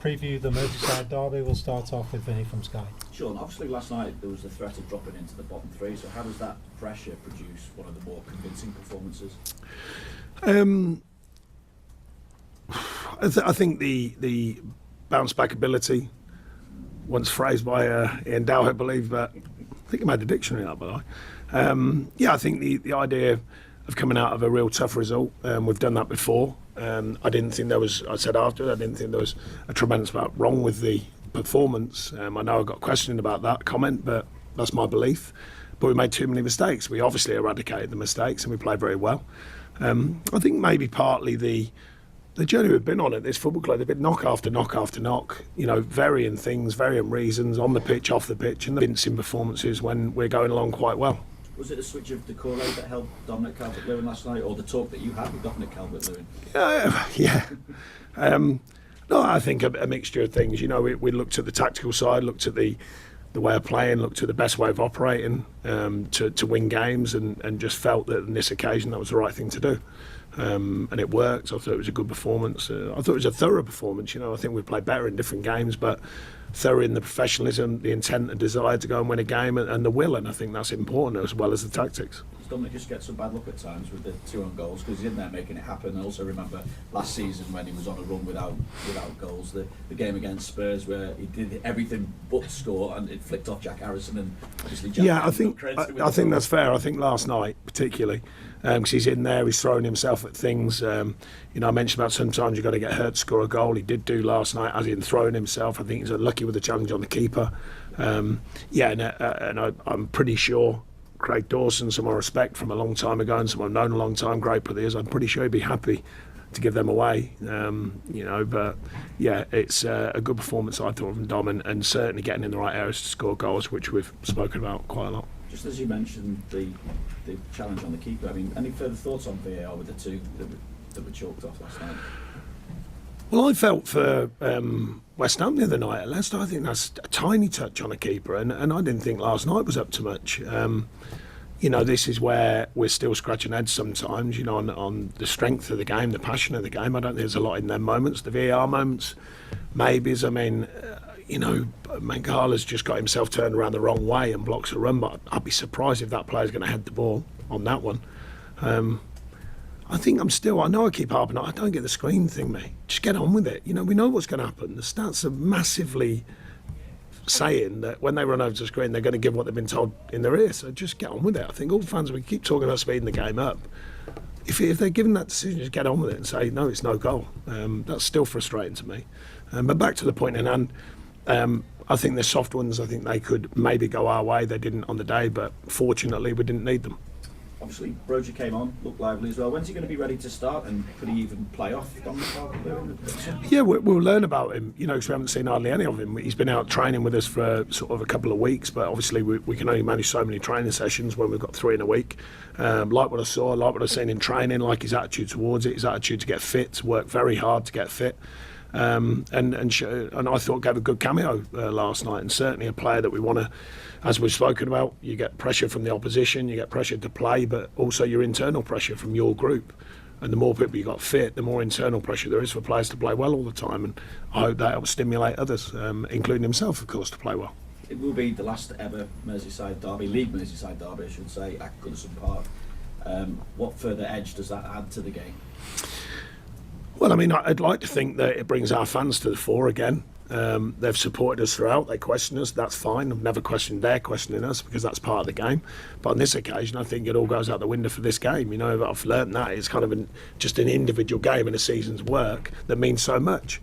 preview the Merseyside Derby. We'll start off with Vinny from Sky. Sean, obviously last night there was the threat of dropping into the bottom three, so how does that pressure produce one of the more convincing performances? I think the bounce back ability, once phrased by Ian Dow, I believe, but I think he made the dictionary up, by the way. I think the idea of coming out of a real tough result, we've done that before. I didn't think there was, I said after, I didn't think there was a tremendous amount wrong with the performance. I know I got questioned about that comment, but that's my belief. But we made too many mistakes. We obviously eradicated the mistakes and we played very well. I think maybe partly the journey we've been on at this football club, they've been knock after knock after knock, varying things, varying reasons, on the pitch, off the pitch, and convincing performances when we're going along quite well. Was it a switch of decore that helped Dominic Calvert-Lewin last night, or the talk that you had with Dominic Calvert-Lewin? No, I think a mixture of things. We looked at the tactical side, looked at the way of playing, looked at the best way of operating to win games, and just felt that on this occasion that was the right thing to do. And it worked. I thought it was a good performance. I thought it was a thorough performance. I think we've played better in different games, but thorough in the professionalism, the intent and desire to go and win a game, and the will, and I think that's important as well as the tactics. Does Dominic just get some bad luck at times with the 2 own goals, because he's in there making it happen? I also remember last season when he was on a run without goals, the game against Spurs where he did everything but score, and it flicked off Jack Harrison, and obviously Jack I think that's fair. I think last night particularly, because he's in there, he's throwing himself at things. I mentioned about sometimes you've got to get hurt to score a goal. He did do last night, as in throwing himself. I think he's unlucky with the challenge on the keeper. And I'm pretty sure Craig Dawson, someone I respect from a long time ago and someone I've known a long time, great players, I'm pretty sure he'd be happy to give them away. It's a good performance, I thought, from Dom, and certainly getting in the right areas to score goals, which we've spoken about quite a lot. Just as you mentioned the challenge on the keeper, any further thoughts on VAR with the 2 that were chalked off last night? Well, I felt for West Ham the other night at Leicester, I think that's a tiny touch on a keeper, and I didn't think last night was up to much. This is where we're still scratching heads sometimes, on the strength of the game, the passion of the game. I don't think there's a lot in them moments. The VAR moments, maybes. Mangala's just got himself turned around the wrong way and blocks a run, but I'd be surprised if that player's going to head the ball on that one. I know I keep harping on, I don't get the screen thing, mate. Just get on with it. We know what's going to happen. The stats are massively saying that when they run over to the screen, they're going to give what they've been told in their ear. So just get on with it. I think all fans, we keep talking about speeding the game up. If they're given that decision, just get on with it and say, no, it's no goal. That's still frustrating to me. But back to the point in hand, I think the soft ones, I think they could maybe go our way. They didn't on the day, but fortunately we didn't need them. Obviously, Broja came on, looked lively as well. When's he going to be ready to start, and could he even play off Dominic Calvert-Lewin? Yeah, we'll learn about him, because we haven't seen hardly any of him. He's been out training with us for sort of a couple of weeks, but obviously we can only manage so many training sessions when we've got 3 in a week. Like what I saw, like what I've seen in training, like his attitude towards it, his attitude to get fit, to work very hard to get fit. And I thought gave a good cameo last night, and certainly a player that we want to, as we've spoken about, you get pressure from the opposition, you get pressure to play, but also your internal pressure from your group. And the more people you got fit, the more internal pressure there is for players to play well all the time, and I hope that will stimulate others, including himself, of course, to play well. It will be the last ever Merseyside Derby, League Merseyside Derby I should say, at Goodison Park. What further edge does that add to the game? Well, I'd like to think that it brings our fans to the fore again. They've supported us throughout, they question us, that's fine. I've never questioned their questioning us, because that's part of the game. But on this occasion, I think it all goes out the window for this game. I've learned that it's kind of just an individual game in a season's work that means so much.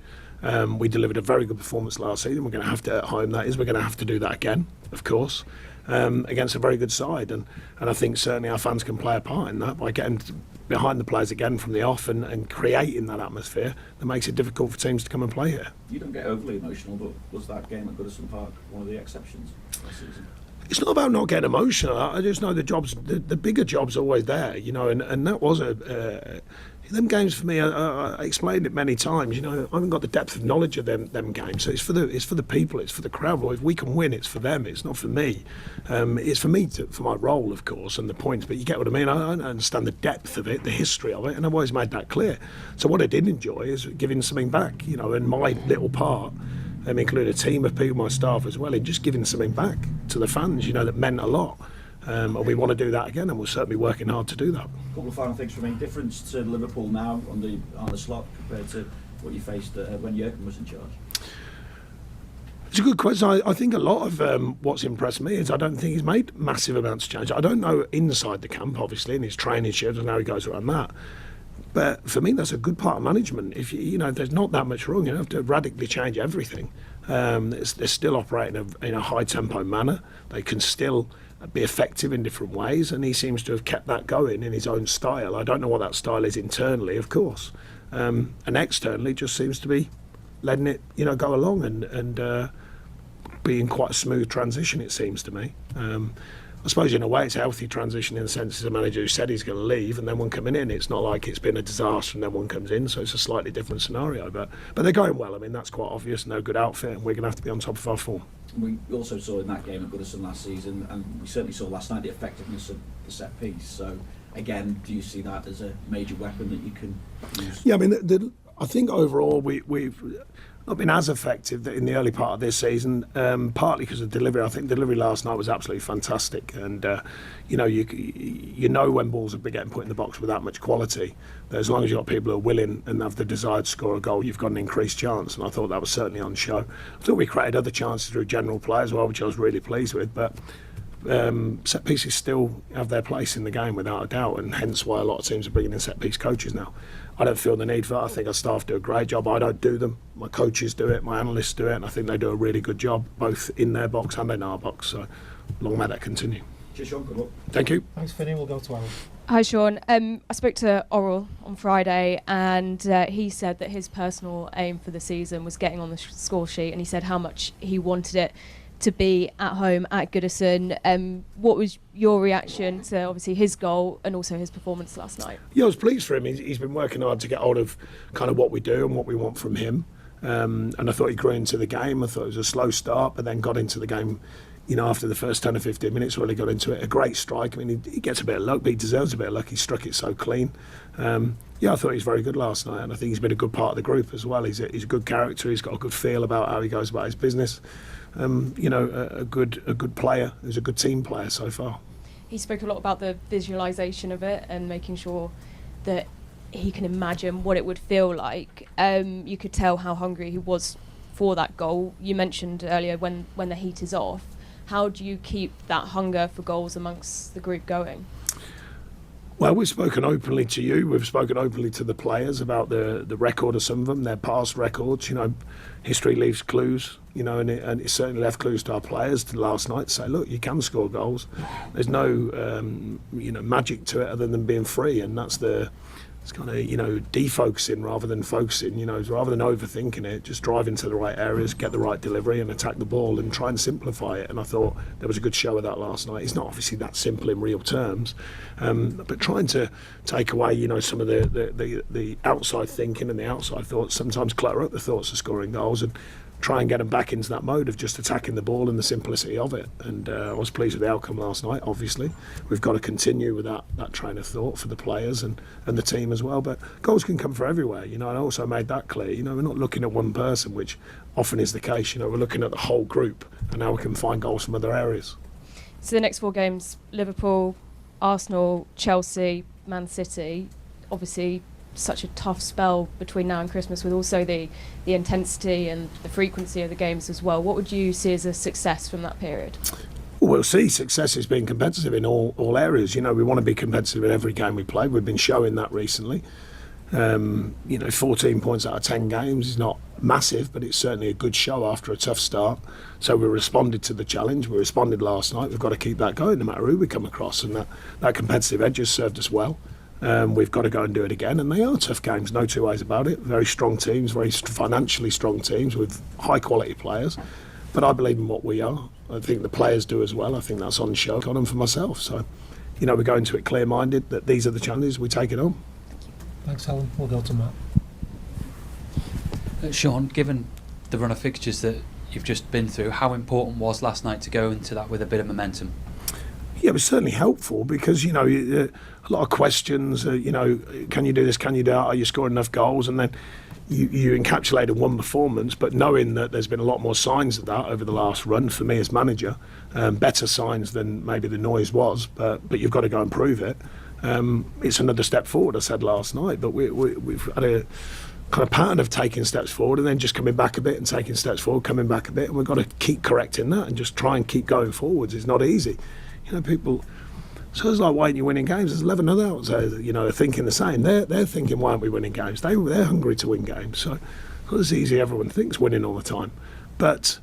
We delivered a very good performance last season. We're going to have to, at home that is, we're going to have to do that again, of course, against a very good side. And I think certainly our fans can play a part in that by getting behind the players again from the off and creating that atmosphere that makes it difficult for teams to come and play here. You don't get overly emotional, but was that game at Goodison Park one of the exceptions last season? It's not about not getting emotional. I just know the bigger job's always there, and that was them games for me, I explained it many times. I haven't got the depth of knowledge of them games. So it's for the people, it's for the crowd. Well, if we can win, it's for them. It's not for me. It's for me for my role, of course, and the points. But you get what I mean. I understand the depth of it, the history of it, and I've always made that clear. So what I did enjoy is giving something back. And my little part, including a team of people, my staff as well, in just giving something back to the fans. That meant a lot. And we want to do that again, and we're certainly working hard to do that. A couple of final things for me. Difference to Liverpool now on the slot compared to what you faced when Jurgen was in charge? It's a good question. I think a lot of what's impressed me is I don't think he's made massive amounts of change. I don't know inside the camp, obviously, in his training shifts and how he goes around that. But for me, that's a good part of management. If there's not that much wrong, you don't have to radically change everything. They're still operating in a high tempo manner. They can still be effective in different ways, and he seems to have kept that going in his own style. I don't know what that style is internally, of course, and externally just seems to be letting it go along and being quite a smooth transition, it seems to me. I suppose in a way it's a healthy transition in the sense it's a manager who said he's going to leave and then one coming in. It's not like it's been a disaster and then one comes in, so it's a slightly different scenario, but they're going well. That's quite obvious, and they're a good outfit, and we're going to have to be on top of our form. We also saw in that game at Goodison last season, and we certainly saw last night, the effectiveness of the set piece. So again, do you see that as a major weapon that you can use? Yeah, I think overall we've not been as effective in the early part of this season, partly because of delivery. I think delivery last night was absolutely fantastic, and you know when balls have been getting put in the box with that much quality, that as long as you've got people who are willing and have the desire to score a goal, you've got an increased chance, and I thought that was certainly on show. I thought we created other chances through general play as well, which I was really pleased with, but set pieces still have their place in the game without a doubt, and hence why a lot of teams are bringing in set piece coaches now. I don't feel the need for it. I think our staff do a great job. I don't do them. My coaches do it, my analysts do it, and I think they do a really good job, both in their box and in our box. So long may that continue. Cheers, Sean. Good luck. Thank you. Thanks, Finney. We'll go to Alan. Hi, Sean. I spoke to Oral on Friday, and he said that his personal aim for the season was getting on the score sheet, and he said how much he wanted it to be at home at Goodison. What was your reaction to obviously his goal and also his performance last night? Yeah, I was pleased for him. He's been working hard to get hold of kind of what we do and what we want from him. And I thought he grew into the game. I thought it was a slow start, but then got into the game, after the first 10 or 15 minutes, really got into it. A great strike. He gets a bit of luck, but he deserves a bit of luck. He struck it so clean. I thought he was very good last night, and I think he's been a good part of the group as well. He's a good character. He's got a good feel about how he goes about his business. A good player. He's a good team player so far. He spoke a lot about the visualisation of it and making sure that he can imagine what it would feel like. You could tell how hungry he was for that goal. You mentioned earlier when the heat is off. How do you keep that hunger for goals amongst the group going? Well, we've spoken openly to you. We've spoken openly to the players about the record of some of them, their past records. History leaves clues, and it certainly left clues to our players last night to say, look, you can score goals. There's no, magic to it other than being free, and that's it's kind of, defocusing rather than focusing, rather than overthinking it, just drive into the right areas, get the right delivery and attack the ball and try and simplify it. And I thought there was a good show of that last night. It's not obviously that simple in real terms, but trying to take away, some of the outside thinking and the outside thoughts, sometimes clutter up the thoughts of scoring goals and try and get them back into that mode of just attacking the ball and the simplicity of it. And I was pleased with the outcome last night, obviously. We've got to continue with that train of thought for the players and the team as well. But goals can come from everywhere, and I also made that clear. We're not looking at one person, which often is the case. We're looking at the whole group and how we can find goals from other areas. So the next 4 games, Liverpool, Arsenal, Chelsea, Man City, obviously such a tough spell between now and Christmas, with also the intensity and the frequency of the games as well. What would you see as a success from that period? Well, we'll see. Success is being competitive in all areas. We want to be competitive in every game we play. We've been showing that recently. 14 points out of 10 games is not massive, but it's certainly a good show after a tough start. So we responded to the challenge. We responded last night. We've got to keep that going no matter who we come across, and that competitive edge has served us well. We've got to go and do it again, and they are tough games, no two ways about it. Very strong teams, very financially strong teams with high quality players, but I believe in what we are. I think the players do as well. I think that's on show, on them for myself. So, we go into it clear-minded that these are the challenges, we take it on. Thanks, Helen. We'll go to Matt. Sean, given the run of fixtures that you've just been through, how important was last night to go into that with a bit of momentum? Yeah, it was certainly helpful because, a lot of questions, can you do this, can you do that, are you scoring enough goals? And then you encapsulated one performance, but knowing that there's been a lot more signs of that over the last run for me as manager, better signs than maybe the noise was, but you've got to go and prove it. It's another step forward, I said last night, but we've had a kind of pattern of taking steps forward and then just coming back a bit and taking steps forward, coming back a bit, and we've got to keep correcting that and just try and keep going forwards. It's not easy. People, so it's like, why aren't you winning games? There's 11 others out there, are thinking the same. They're thinking, why aren't we winning games? They're hungry to win games. So it's not as easy. Everyone thinks winning all the time. But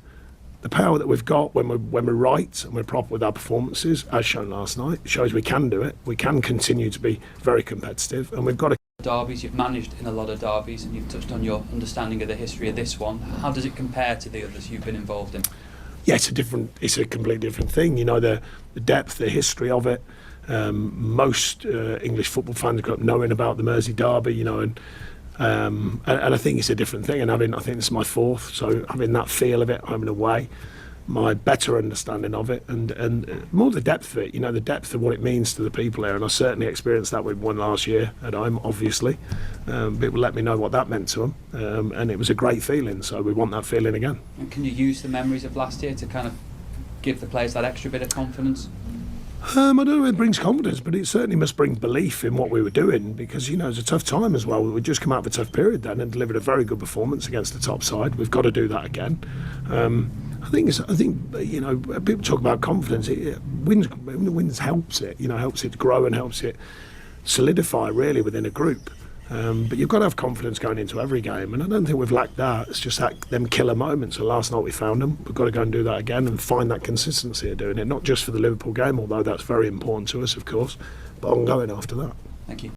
the power that we've got when we're right and we're proper with our performances, as shown last night, shows we can do it. We can continue to be very competitive, and we've got to. Derbies, you've managed in a lot of derbies, and you've touched on your understanding of the history of this one. How does it compare to the others you've been involved in? Yeah, it's a completely different thing. The depth, the history of it. Most English football fans grew up knowing about the Mersey Derby, and I think it's a different thing. And I think this is my fourth, so having that feel of it, home and away, my better understanding of it, and more the depth of it. The depth of what it means to the people here. And I certainly experienced that with one last year at home. Obviously, people let me know what that meant to them, and it was a great feeling. So we want that feeling again. And can you use the memories of last year to kind of give the players that extra bit of confidence? I don't know if it brings confidence, but it certainly must bring belief in what we were doing, because it's a tough time as well. We just come out of a tough period then and delivered a very good performance against the top side. We've got to do that again. I think people talk about confidence. Wins helps it, helps it grow and helps it solidify really within a group. But you've got to have confidence going into every game, and I don't think we've lacked that. It's just them killer moments. So last night we found them. We've got to go and do that again and find that consistency of doing it, not just for the Liverpool game, although that's very important to us, of course, but ongoing after that. Thank you.